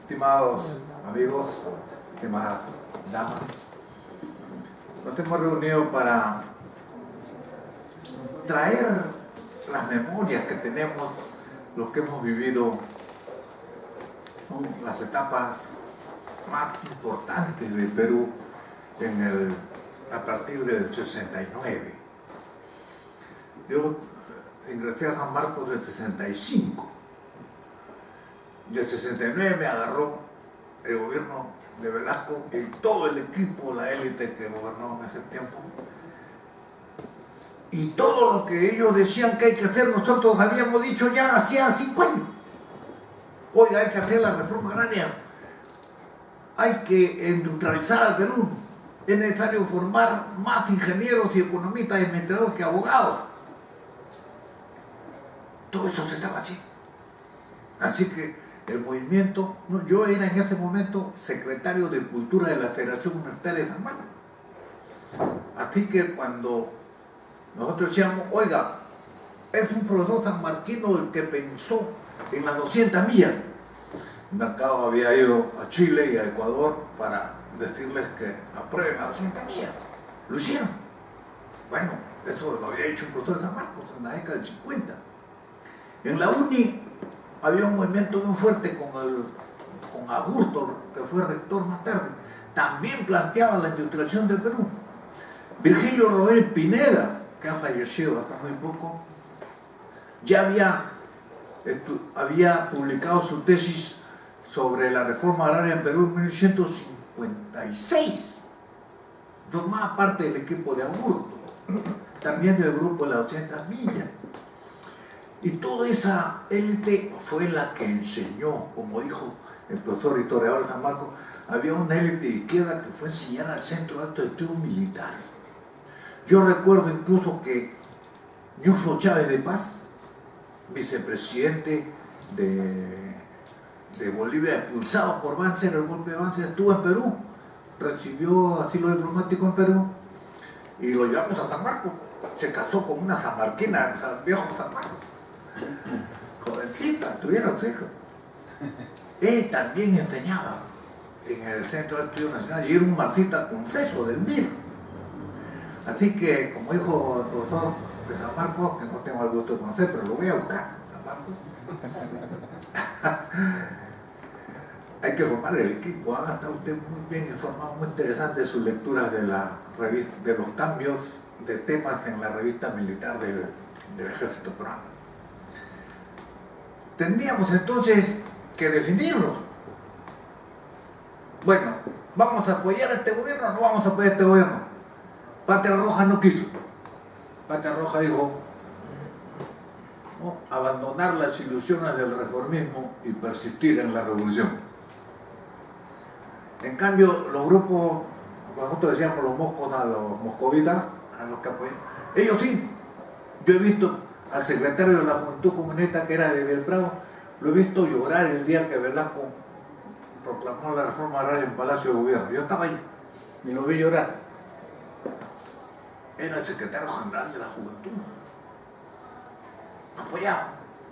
Estimados amigos, estimadas damas, nos hemos reunido para traer las memorias que tenemos, los que hemos vivido, las etapas más importantes del Perú a partir del 69. Yo ingresé a San Marcos del 65. Y el 69 me agarró el gobierno de Velasco y todo el equipo, la élite que gobernó en ese tiempo. Y todo lo que ellos decían que hay que hacer, nosotros habíamos dicho ya hacía 5 años. Oiga, hay que hacer la reforma agraria, hay que industrializar al Perú, es necesario formar más ingenieros y economistas y administradores que abogados. Todo eso se estaba haciendo. Así que el movimiento, yo era en ese momento secretario de Cultura de la Federación Universitaria de San Marcos. Así que cuando nosotros decíamos, oiga, es un profesor sanmarquino el que pensó en las 200 millas. Mercado había ido a Chile y a Ecuador para decirles que aprueben las 200 millas. Lo hicieron. Bueno, eso lo había hecho un profesor de San Marcos en la década del 50. En la UNI había un movimiento muy fuerte con Aburto, que fue rector más tarde. También planteaba la industrialización del Perú. Virgilio Roel Pineda, que ha fallecido hace muy poco, ya había publicado su tesis sobre la reforma agraria en Perú en 1956. Formaba parte del equipo de Aburto, también del grupo de las 200 millas. Y toda esa élite fue la que enseñó, como dijo el profesor historiador de San Marcos, había una élite de izquierda que fue a enseñar al Centro de Alto Estudio Militar. Yo recuerdo incluso que Ñufo Chávez de Paz, vicepresidente de Bolivia, expulsado por Banzer, el golpe de Banzer, estuvo en Perú, recibió asilo diplomático en Perú y lo llevamos a San Marcos. Se casó con una sanmarquina, viejo San Marcos. Jovencita, tuvieron su hijo. Él también enseñaba en el Centro de Estudios Nacionales y era un marxista confeso del MIR. Así que, como dijo el profesor de San Marcos, que no tengo el gusto de conocer, pero lo voy a buscar, San Marcos. Hay que formar el equipo, está usted muy bien informado, muy interesante sus lecturas de los cambios de temas en la revista militar del Ejército Peruano. Tendríamos entonces que definirlo. Bueno, ¿vamos a apoyar a este gobierno o no vamos a apoyar a este gobierno? Patria Roja no quiso. Patria Roja dijo, ¿no?, abandonar las ilusiones del reformismo y persistir en la revolución. En cambio, los grupos, nosotros decíamos los moscos, a los moscovitas, a los que apoyan, ellos sí. Yo he visto al secretario de la Juventud Comunista, que era de Belprado, lo he visto llorar el día que Velasco proclamó la reforma agraria en Palacio de Gobierno. Yo estaba ahí y lo vi llorar. Era el secretario general de la Juventud. Apoyado.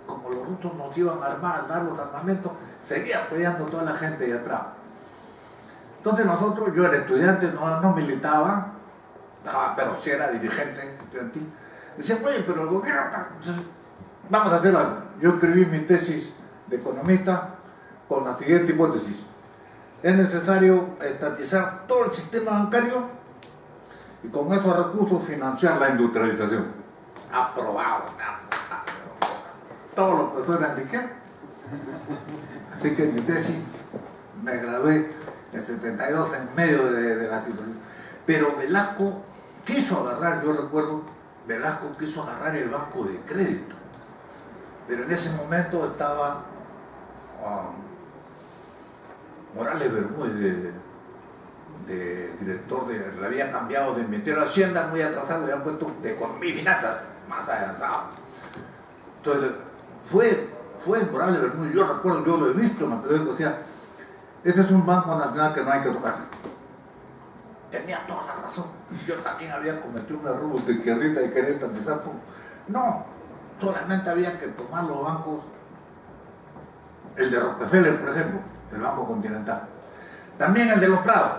Como los rusos nos iban a armar, a dar los armamentos, seguía apoyando a toda la gente de atrás. Entonces nosotros, yo era estudiante, no militaba, pero sí era dirigente estudiantil. Decían, oye, pero el gobierno está... Entonces, vamos a hacer algo. Yo escribí mi tesis de economista con la siguiente hipótesis. Es necesario estatizar todo el sistema bancario y con esos recursos financiar la industrialización. Aprobado. Todos los profesores dijeron. Así que en mi tesis me gradué en 72 en medio de la situación. Pero Velasco quiso agarrar, yo recuerdo, Velasco quiso agarrar el banco de crédito. Pero en ese momento estaba Morales Bermúdez, de director le había cambiado de Ministerio de Hacienda, muy atrasado, le habían puesto de Economía y Finanzas, más avanzado. Entonces, fue Morales Bermúdez, yo recuerdo, yo lo he visto en el periódico, decía, este es un banco nacional que no hay que tocar. Tenía toda la razón. Yo también había cometido un error de izquierdita y querer estatizar todo. No, solamente había que tomar los bancos, el de Rockefeller, por ejemplo, el Banco Continental. También el de los Prados,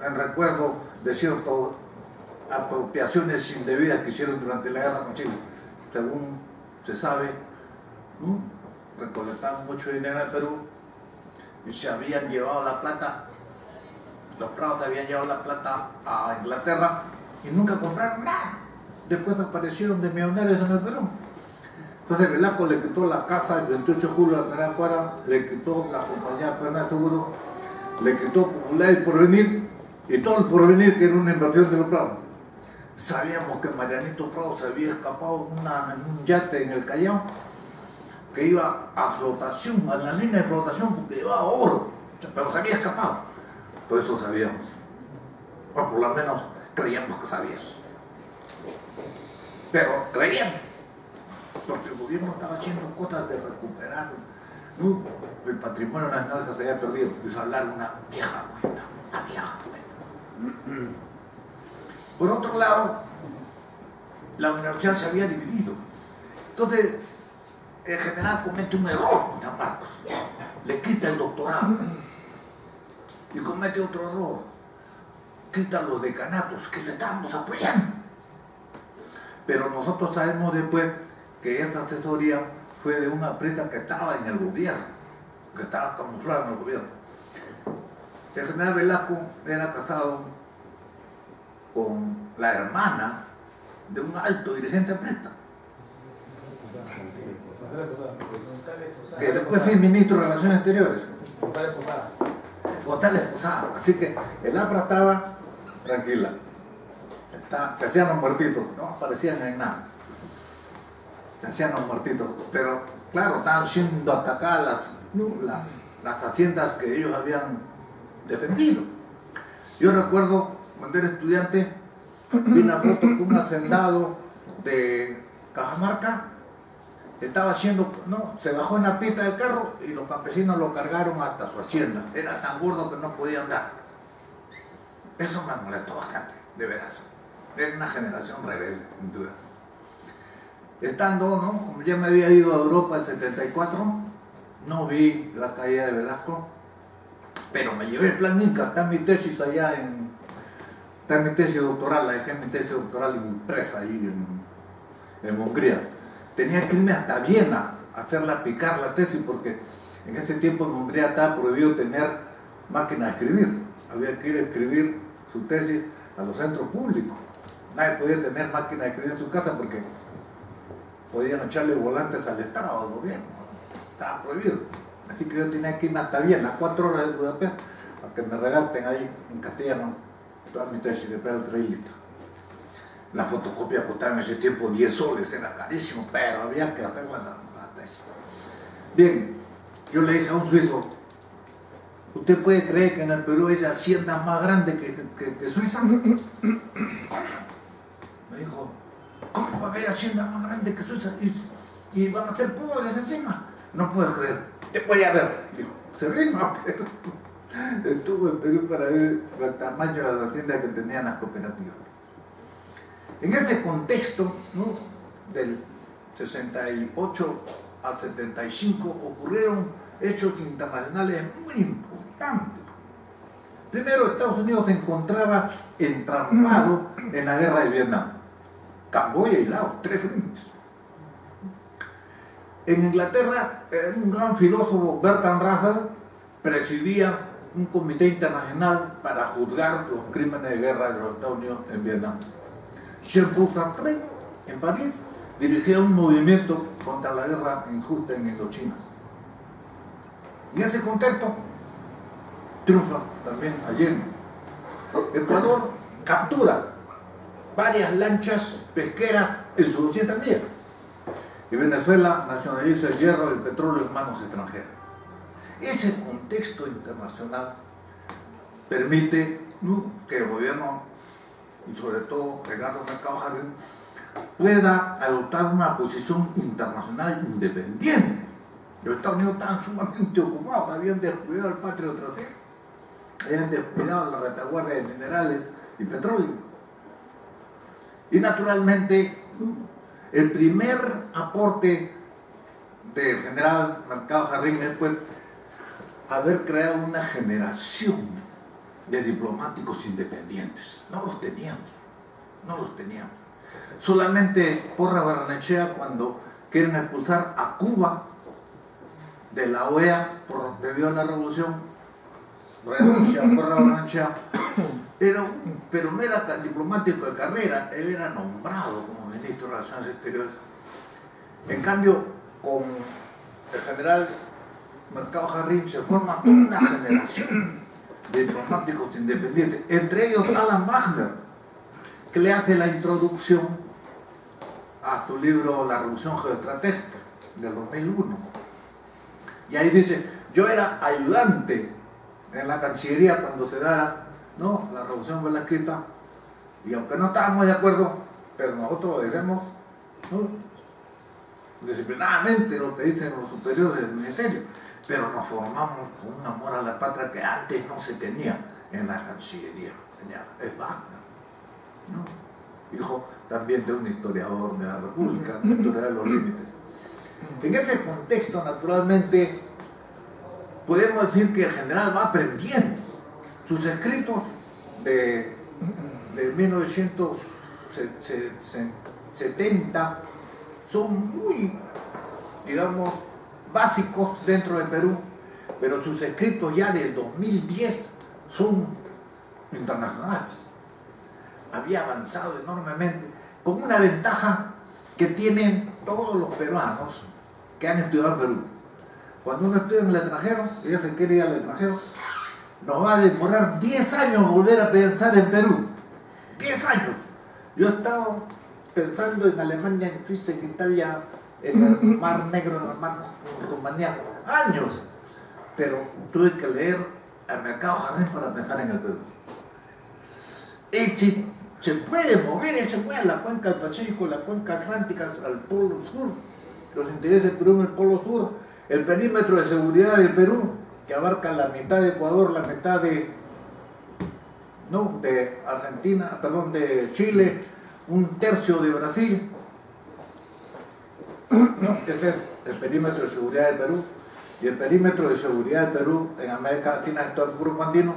en recuerdo de ciertas apropiaciones indebidas que hicieron durante la guerra con Chile. Según se sabe, ¿no?, recolectaban mucho dinero en Perú y se habían llevado la plata, los Prados habían llevado la plata a Inglaterra y nunca compraron nada. Después aparecieron de millonarios en el Perú. Entonces Velasco le quitó la casa el 28 de julio a la primera cuadra, le quitó la compañía Plena de Seguro, le quitó Popular y Porvenir, y todo el Porvenir, que era una inversión de los Prados. Sabíamos que Marianito Prado se había escapado en un yate en el Callao, que iba a flotación, a la línea de flotación, porque llevaba oro, pero se había escapado. Por eso sabíamos, o por lo menos creíamos que sabíamos. Pero creíamos, porque el gobierno estaba haciendo cosas de recuperar, ¿no?, el patrimonio nacional que se había perdido, y hablar una vieja cuenta, una vieja cuenta. Por otro lado, la universidad se había dividido. Entonces, el general comete un error con San Marcos, le quita el doctorado y comete otro error, quita los decanatos que le estábamos apoyando. Pero nosotros sabemos después que esta asesoría fue de una empresa que estaba en el gobierno, que estaba camuflada en el gobierno. El general Velasco era casado con la hermana de un alto dirigente de Presta, que después fue ministro de Relaciones Exteriores, González Posada. Así que el APRA estaba tranquila, se hacían los muertitos, no aparecían en nada, se hacían los muertitos, pero claro, estaban siendo atacadas las haciendas que ellos habían defendido. Yo recuerdo cuando era estudiante, vi una foto con un hacendado de Cajamarca, estaba haciendo, no, se bajó en la pista del carro y los campesinos lo cargaron hasta su hacienda. Era tan gordo que no podía andar. Eso me molestó bastante, de veras. Era una generación rebelde, sin duda. Estando, ¿no?, como ya me había ido a Europa en 74, no vi la caída de Velasco, pero me llevé el plan Inca, está mi tesis allá está mi tesis doctoral, la dejé mi tesis doctoral impresa ahí en Hungría. Tenía que irme hasta Viena a hacerla picar la tesis, porque en ese tiempo en Hungría estaba prohibido tener máquina de escribir. Había que ir a escribir su tesis a los centros públicos. Nadie podía tener máquina de escribir en su casa porque podían echarle volantes al Estado, al gobierno. Estaba prohibido. Así que yo tenía que irme hasta Viena, 4 horas de Budapest, para que me redacten ahí en castellano toda mi tesis de Pedro Trailista. La fotocopia costaba en ese tiempo 10 soles, era carísimo, pero había que hacer la tesis. Bien, yo le dije a un suizo, ¿usted puede creer que en el Perú hay haciendas más grandes que Suiza? Me dijo, ¿cómo va a haber haciendas más grandes que Suiza? Y van a ser pobres encima. No puedo creer, te voy a ver. Dijo, se ve, no, pero estuve en Perú para ver el tamaño de las haciendas que tenían las cooperativas. En este contexto, ¿no?, del 68 al 75 ocurrieron hechos internacionales muy importantes. Primero, Estados Unidos se encontraba entrampado en la guerra de Vietnam. Camboya y Laos, 3 frentes. En Inglaterra, un gran filósofo, Bertrand Russell, presidía un comité internacional para juzgar los crímenes de guerra de los Estados Unidos en Vietnam. Jean-Paul Sartre, en París, dirigía un movimiento contra la guerra injusta en Indochina. En ese contexto, triunfa también Allende. Ecuador captura varias lanchas pesqueras en sus 200 millas. Y Venezuela nacionaliza el hierro y el petróleo en manos extranjeras. Ese contexto internacional permite, ¿no?, que el gobierno, y sobre todo Ricardo Mercado Jardín, pueda adoptar una posición internacional independiente. Los Estados Unidos estaban sumamente ocupados, habían descuidado el patrio trasero, habían descuidado la retaguardia de minerales y petróleo. Y naturalmente, el primer aporte del general Mercado Jardín es, pues, haber creado una generación de diplomáticos independientes. No los teníamos, no los teníamos. Solamente Porras Barrenechea, cuando quieren expulsar a Cuba de la OEA debido a la revolución, renuncia a Porras Barrenechea, pero no era tan diplomático de carrera, él era nombrado como ministro de Relaciones Exteriores. En cambio, con el general Mercado Jarrín se forma toda una generación de diplomáticos independientes, entre ellos Alan Wagner, que le hace la introducción a tu libro La Revolución Geoestratégica del 2001. Y ahí dice, yo era ayudante en la Cancillería cuando se da, ¿no?, la Revolución Velasquista, y aunque no estábamos de acuerdo, pero nosotros obedecemos, ¿no?, disciplinadamente lo que dicen los superiores del ministerio, pero nos formamos con un amor a la patria que antes no se tenía en la Cancillería. Es Wagner, ¿no?, hijo también de un historiador de la República, un historiador de los límites. En ese contexto, naturalmente, podemos decir que el general va aprendiendo. Sus escritos de 1970 son muy, digamos, básicos dentro de Perú, pero sus escritos ya del 2010 son internacionales. Había avanzado enormemente, con una ventaja que tienen todos los peruanos que han estudiado en Perú. Cuando uno estudia en el extranjero, y ya se quiere ir al extranjero, nos va a demorar 10 años volver a pensar en Perú. 10 años. Yo he estado pensando en Alemania, en Suiza, en Italia, en el Mar Negro, en el Mar Rumanía, años. Pero tuve que leer al Mercado Jarrín para pensar en el Perú. Y si se puede mover, él se mueve a la cuenca del Pacífico, la cuenca atlántica, al Polo Sur, los intereses del Perú en el Polo Sur, el perímetro de seguridad del Perú, que abarca la mitad de Ecuador, la mitad de Argentina, perdón, de Chile, un tercio de Brasil, que es el perímetro de seguridad del Perú, y el perímetro de seguridad del Perú en América Latina es todo el grupo andino,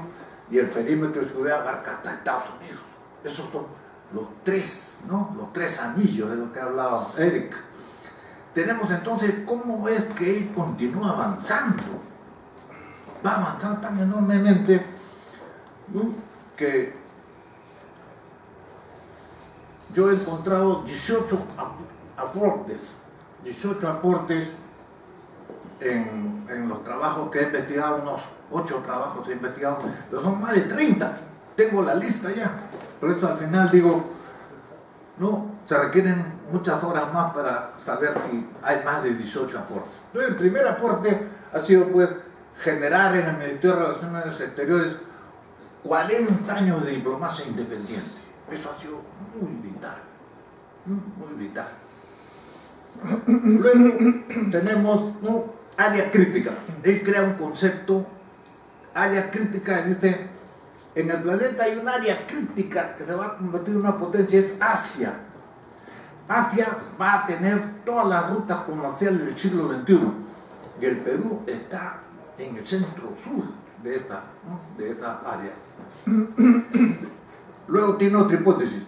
y el perímetro de seguridad abarca hasta Estados Unidos. Esos son los tres, ¿no?, los tres anillos de lo que ha hablado Eric. Tenemos entonces cómo es que él continúa avanzando. Va a avanzar tan enormemente, ¿no?, que yo he encontrado 18 aportes en los trabajos que he investigado, unos 8 trabajos he investigado, pero son más de 30. Tengo la lista ya. Por eso al final digo, no, se requieren muchas horas más para saber si hay más de 18 aportes. Entonces, el primer aporte ha sido, pues, generar en el Ministerio de Relaciones Exteriores 40 años de diplomacia independiente. Eso ha sido muy vital, muy vital. Luego tenemos, ¿no?, área crítica. Él crea un concepto, área crítica, y dice, en el planeta hay un área crítica que se va a convertir en una potencia, es Asia. Asia va a tener todas las rutas comerciales del siglo XXI, y el Perú está en el centro sur de esta área. Luego tiene otra hipótesis.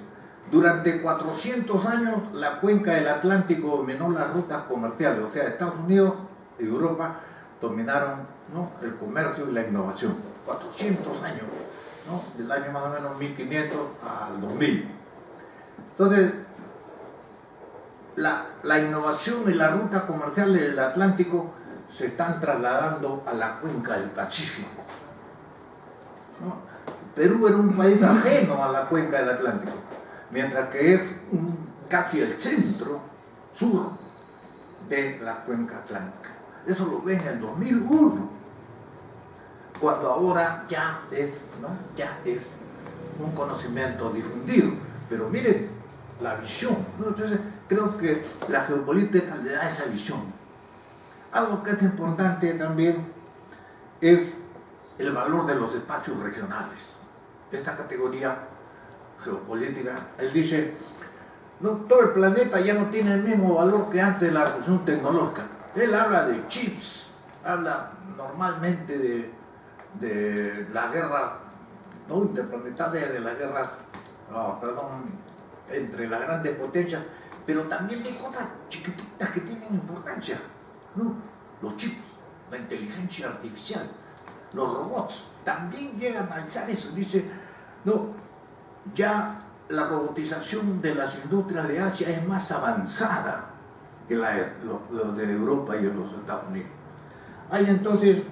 Durante 400 años la cuenca del Atlántico dominó las rutas comerciales, o sea, Estados Unidos y Europa dominaron, ¿no?, el comercio y la innovación. 400 años, ¿no?, del año más o menos 1500 al 2000. Entonces, la innovación y la ruta comercial del Atlántico se están trasladando a la cuenca del Pacífico, ¿no? Perú era un país ajeno a la cuenca del Atlántico, mientras que es casi el centro sur de la cuenca atlántica. Eso lo ven en el 2001, cuando ahora ya es un conocimiento difundido. Pero miren la visión, ¿no? Entonces creo que la geopolítica le da esa visión. Algo que es importante también es el valor de los espacios regionales. Esta categoría geopolítica, él dice, no, todo el planeta ya no tiene el mismo valor que antes de la revolución tecnológica. Él habla de chips, habla normalmente de la guerra, no interplanetaria, de las guerras, entre las grandes potencias, pero también de cosas chiquititas que tienen importancia, ¿no? Los chips, la inteligencia artificial, los robots, también llegan a analizar eso. Dice, no, ya la robotización de las industrias de Asia es más avanzada que lo de Europa y de los Estados Unidos. Ahí entonces,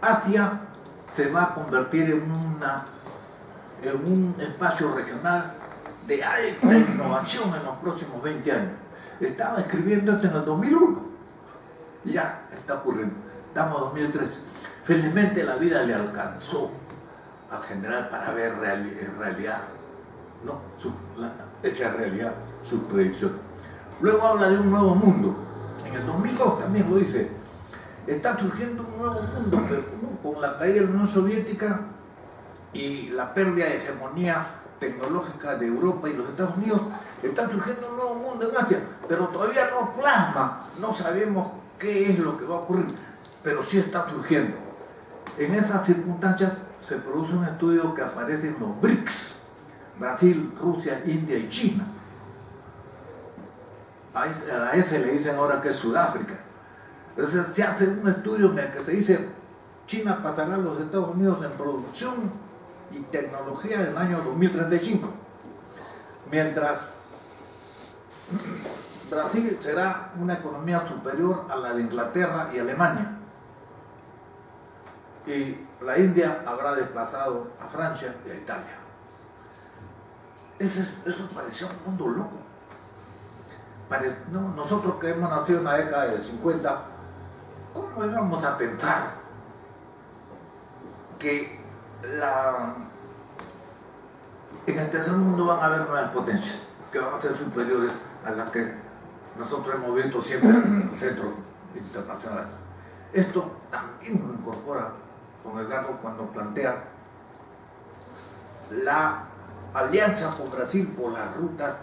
Asia se va a convertir en un espacio regional de alta innovación en los próximos 20 años. Estaba escribiendo esto en el 2001. Ya está ocurriendo. Estamos en 2013. Felizmente la vida le alcanzó al general para ver en realidad, ¿no? Hecha realidad sus predicciones. Luego habla de un nuevo mundo. En el 2002 también lo dice. Está surgiendo un nuevo mundo, pero con la caída de la Unión Soviética y la pérdida de hegemonía tecnológica de Europa y los Estados Unidos, está surgiendo un nuevo mundo en Asia, pero todavía no plasma, no sabemos qué es lo que va a ocurrir, pero sí está surgiendo. En esas circunstancias se produce un estudio que aparece en los BRICS, Brasil, Rusia, India y China. A ese le dicen ahora que es Sudáfrica. Entonces se hace un estudio en el que se dice China pasará a los Estados Unidos en producción y tecnología en el año 2035, mientras Brasil será una economía superior a la de Inglaterra y Alemania, y la India habrá desplazado a Francia y a Italia. Eso parecía un mundo loco. No, nosotros que hemos nacido en la década del 50, ¿cómo íbamos a pensar que en el tercer mundo van a haber nuevas potencias que van a ser superiores a las que nosotros hemos visto siempre en el centro internacional? Esto también lo incorpora don Edgardo cuando plantea la alianza con Brasil por las rutas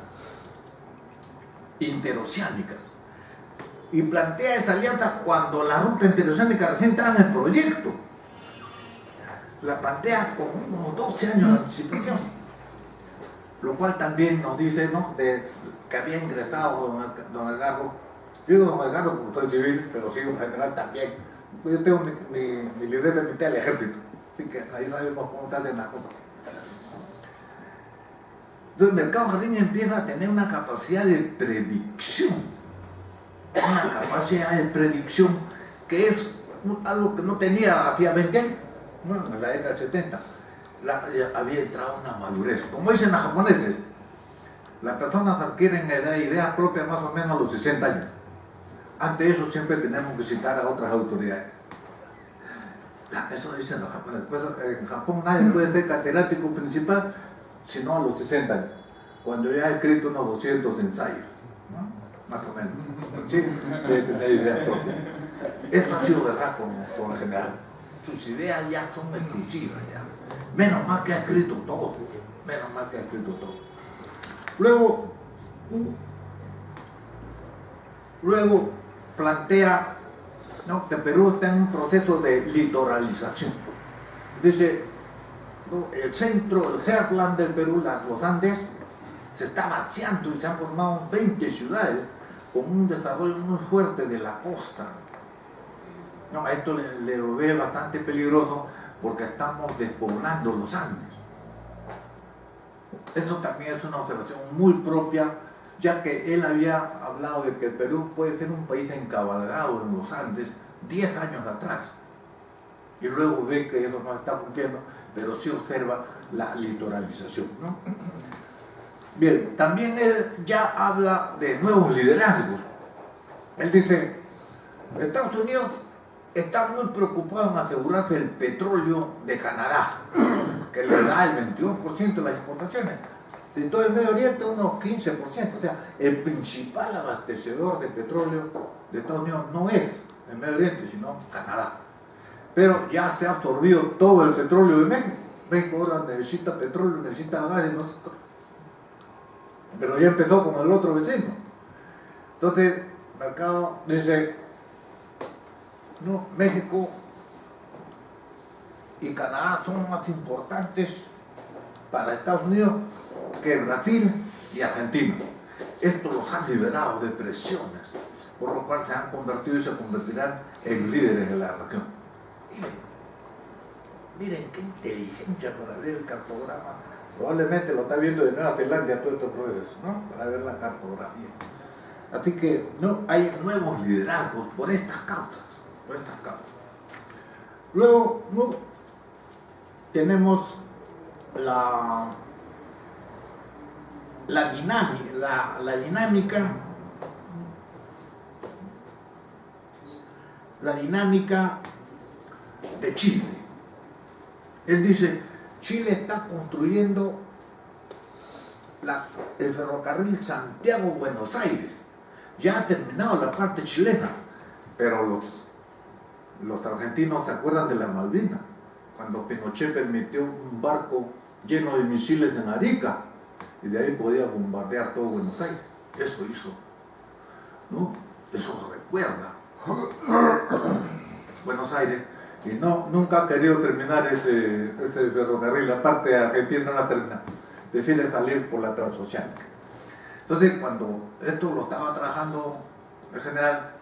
interoceánicas, y plantea esta alianza cuando la ruta interoceánica recién estaba en el proyecto. La plantea con unos 12 años de anticipación, lo cual también nos dice, ¿no?, que había ingresado don Edgardo. Yo digo don Edgardo porque soy civil, pero sí en general también. Yo tengo mi libreta de mitad del ejército, así que ahí sabemos cómo están las cosas. Entonces el Mercado Jardín empieza a tener una capacidad de predicción, que es algo que no tenía hacía 20 años, ¿no? En la década del 70. Había entrado una madurez. Como dicen los japoneses, las personas adquieren ideas propias más o menos a los 60 años. Ante eso siempre tenemos que citar a otras autoridades. Eso dicen los japoneses. Pues en Japón nadie puede ser catedrático principal sino a los 60 años, cuando ya ha escrito unos 200 ensayos, ¿no? Más o menos. Sí, debe tener ideas propias. Esto ha sido verdad con el general. Sus ideas ya son exclusivas ya. Menos mal que ha escrito todo. Menos mal que ha escrito todo. Luego plantea, ¿no?, que Perú está en un proceso de litoralización. Dice, ¿no?, el centro, el heartland del Perú, los Andes, se está vaciando y se han formado 20 ciudades con un desarrollo muy fuerte de la costa. No, a esto le ve bastante peligroso porque estamos despoblando los Andes. Eso también es una observación muy propia, ya que él había hablado de que el Perú puede ser un país encabalgado en los Andes 10 años atrás. Y luego ve que eso no está cumpliendo, pero sí observa la litoralización, ¿no? Bien, también él ya habla de nuevos liderazgos. Él dice, Estados Unidos está muy preocupado en asegurarse el petróleo de Canadá, que le da el 22% de las exportaciones. De todo el Medio Oriente, unos 15%. O sea, el principal abastecedor de petróleo de Estados Unidos no es el Medio Oriente, sino Canadá. Pero ya se ha absorbido todo el petróleo de México. México ahora necesita petróleo, necesita gas, no sé. Pero ya empezó con el otro vecino. Entonces, Mercado dice, ¿no? México y Canadá son más importantes para Estados Unidos que Brasil y Argentina. Esto los ha liberado de presiones, por lo cual se han convertido y se convertirán en líderes de la región. Miren qué inteligencia para ver el cartograma. Probablemente lo está viendo de Nueva Zelanda todo este proceso, ¿no? Para ver la cartografía. Así que no hay nuevos liderazgos por estas causas, Luego, ¿no? Tenemos la dinámica de Chile. Él dice, Chile está construyendo el ferrocarril Santiago-Buenos Aires. Ya ha terminado la parte chilena, pero los argentinos se acuerdan de la Malvinas, cuando Pinochet permitió un barco lleno de misiles en Arica, y de ahí podía bombardear todo Buenos Aires. Eso hizo, ¿no? Eso recuerda Buenos Aires, y nunca ha querido terminar ese ferrocarril. La parte de Argentina no la termina, prefiere salir por la transoceánica. Entonces, cuando esto lo estaba trabajando el general,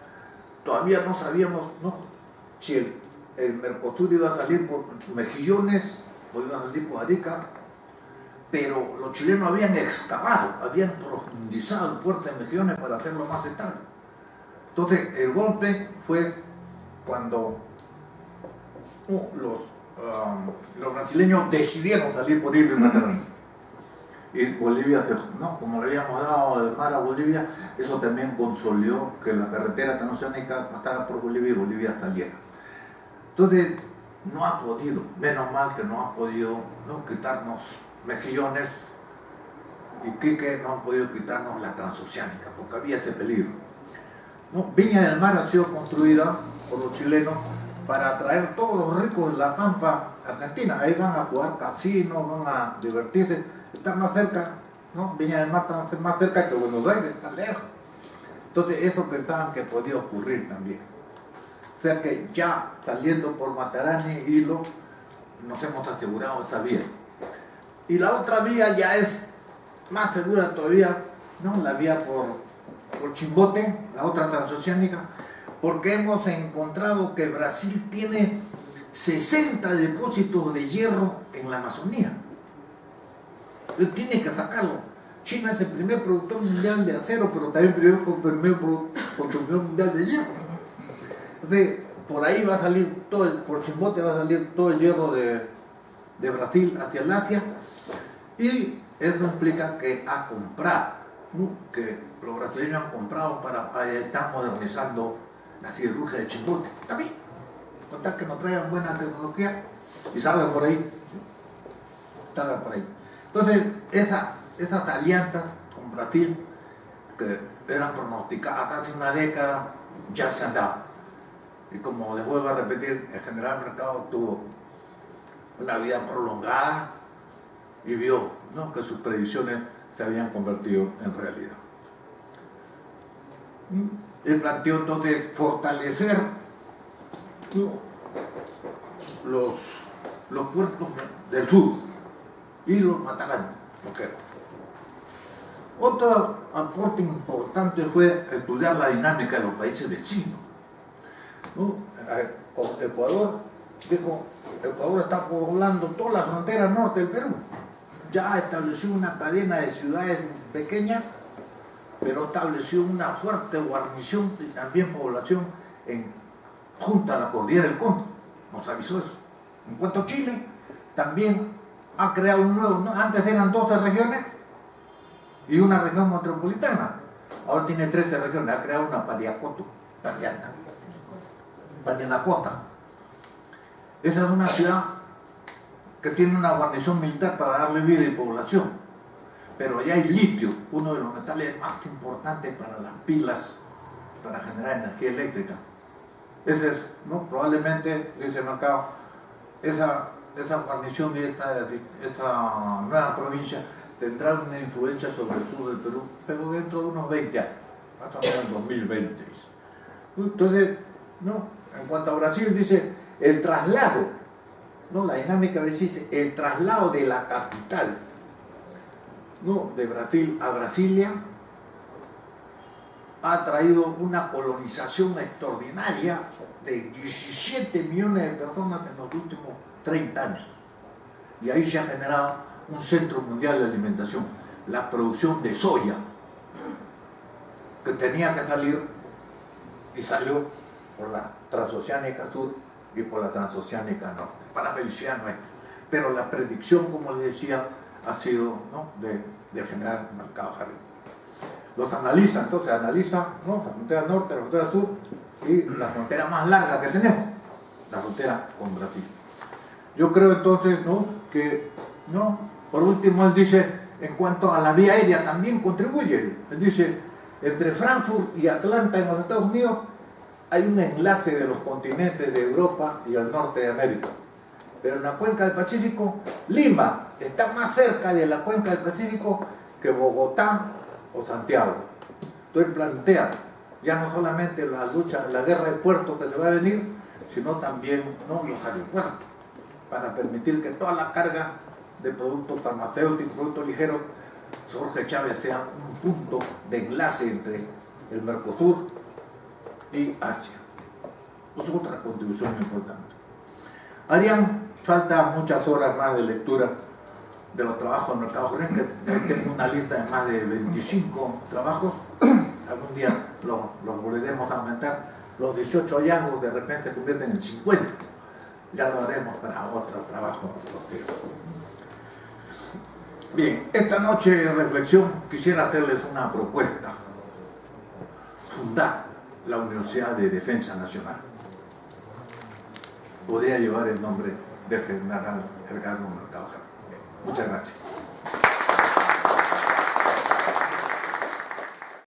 todavía no sabíamos, ¿no?, si el Mercosur iba a salir por Mejillones o iba a salir por Arica, pero los chilenos habían excavado, habían profundizado el puerto de Mejillones para hacerlo más estable. Entonces, el golpe fue cuando los brasileños decidieron salir por Hilo y Matarani. Y Bolivia, ¿no?, como le habíamos dado el mar a Bolivia, eso también consolidó que la carretera transoceánica pasara por Bolivia y Bolivia saliera. Entonces, no ha podido, menos mal que no ha podido, ¿no?, quitarnos Mejillones, y Quique no ha podido quitarnos la transoceánica, porque había ese peligro, ¿no? Viña del Mar ha sido construida por los chilenos para atraer todos los ricos de la pampa argentina. Ahí van a jugar casinos, van a divertirse, están más cerca, ¿no? Viña del Mar está más cerca que Buenos Aires, está lejos. Entonces eso pensaban que podía ocurrir también. O sea que ya saliendo por Matarani y Hilo nos hemos asegurado esa vía. Y la otra vía ya es más segura todavía, ¿no?, la vía por Chimbote, la otra transoceánica, porque hemos encontrado que Brasil tiene 60 depósitos de hierro en la Amazonía. Él tiene que sacarlo. China es el primer productor mundial de acero, pero también el primer consumidor mundial de hierro. Entonces, por ahí va a salir por Chimbote va a salir todo el hierro de Brasil hacia el Asia, y eso implica que ha comprado, ¿no?, que los brasileños han comprado están modernizando la siderurgia de Chimbote. También, contar que nos traigan buena tecnología y salgan por ahí. Entonces, esas alianzas con Brasil, que eran pronosticadas hace una década, ya se han dado. Y como les vuelvo a repetir, el general Mercado tuvo una vida prolongada y vio, ¿no?, que sus predicciones se habían convertido en realidad. Él planteó entonces fortalecer, ¿no?, los puertos del sur y los Matarani. Okay. Otro aporte importante fue estudiar la dinámica de los países vecinos, ¿no? Ecuador dijo, Ecuador está poblando toda la frontera norte del Perú. Ya estableció una cadena de ciudades pequeñas, pero estableció una fuerte guarnición y también población junto a la cordillera del Cóndor. Nos avisó eso. En cuanto a Chile, también ha creado un nuevo, ¿no? Antes eran 12 regiones y una región metropolitana. Ahora tiene 13 regiones, ha creado una Parinacota. Esa es una ciudad que tiene una guarnición militar para darle vida y población. Pero allá hay litio, uno de los metales más importantes para las pilas, para generar energía eléctrica. Ese es, ¿no?, probablemente, dice Mercado, esa guarnición y esta nueva provincia tendrá una influencia sobre el sur del Perú, pero dentro de unos 20 años, hasta el 2020. Entonces, ¿no?, En cuanto a Brasil, dice el traslado, ¿no? La dinámica dice el traslado de la capital, ¿no? De Brasil a Brasilia ha traído una colonización extraordinaria de 17 millones de personas en los últimos 30 años. Y ahí se ha generado un centro mundial de alimentación, la producción de soya, que tenía que salir y salió por la transoceánica sur y por la transoceánica norte, para felicidad nuestra. Pero la predicción, como les decía, ha sido, ¿no?, de generar mercados arriba. Los analiza, entonces analiza, ¿no?, la frontera norte, la frontera sur y la frontera más larga que tenemos, la frontera con Brasil. Yo creo entonces, ¿no?, que, ¿no?, por último él dice, en cuanto a la vía aérea también contribuye. Él dice, entre Frankfurt y Atlanta en los Estados Unidos hay un enlace de los continentes de Europa y el norte de América. Pero en la cuenca del Pacífico, Lima está más cerca de la cuenca del Pacífico que Bogotá o Santiago. Entonces plantea ya no solamente la lucha, la guerra de puertos que se va a venir, sino también, ¿no?, los aeropuertos, para permitir que toda la carga de productos farmacéuticos, productos ligeros, Jorge Chávez sea un punto de enlace entre el Mercosur y Asia. Es otra contribución importante. Harían falta muchas horas más de lectura de los trabajos del mercado jurídico. Tengo una lista de más de 25 trabajos. Algún día los volveremos a aumentar. Los 18 hallazgos de repente se convierten en 50. Ya lo haremos para otro trabajo posterior. Bien, esta noche de reflexión quisiera hacerles una propuesta. Fundar la Universidad de Defensa Nacional. Podría llevar el nombre del general Edgardo Mercado. Muchas gracias.